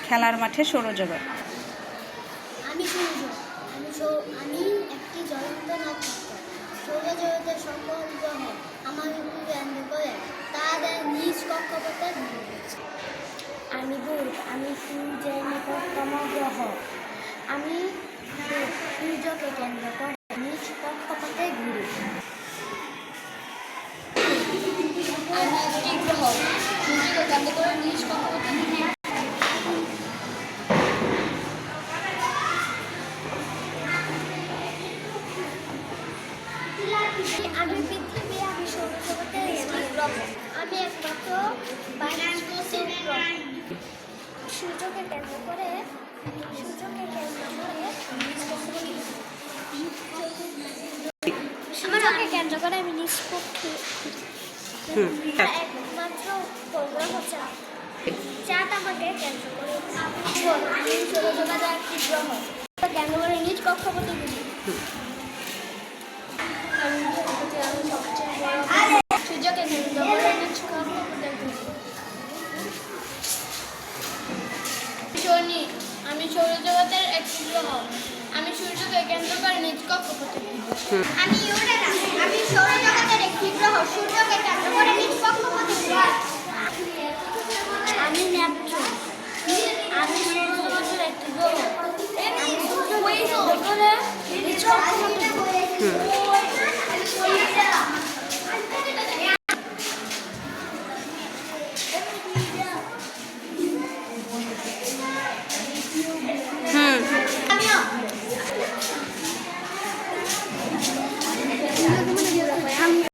খেলার মাঠে সৌরজগৎ। আমি সূর্য। আমি একটি জ্বলন্ত নক্ষত্র। সৌরজগতের সকল গ্রহ আমার উপর কেন্দ্র করে তাদের নিজ কক্ষপথে ঘুরে বেড়াচ্ছে। আমি বুধ। আমি সূর্যের নিকটতম গ্রহ। আমি সূর্যকে কেন্দ্র করে নিজ কক্ষপথে ঘুরি। আমি একটি গ্রহ। সূর্যকে কেন্দ্র করে নিজ কক্ষপথে ঘুরি। আমি পৃথিবী। আমি সৌরজগতের একটি গ্রহ। আমি একমাত্র বায়ুমণ্ডল গ্রহ। সূর্যকে কেন্দ্র করে আমি নিষ্পক্ষে একমাত্র উপগ্রহ চাঁদ। চাঁদ আমাকে কেন্দ্র করে সৌরজগতের একটি গ্রহ কেন্দ্র করে নিজ কক্ষপথে ঘুরি। সূর্যকে কেন্দ্র করে নিজ কক্ষপথে ঘুরি। শনি। আমি সৌরজগতের একটি গ্রহ। আমি সূর্যকে কেন্দ্র করে নিজ কক্ষপথে ঘুরি। আমি ইউরেনাস। আমি সৌরজগতের একটি গ্রহ। সূর্যকে কেন্দ্র করে নিজ কক্ষপথে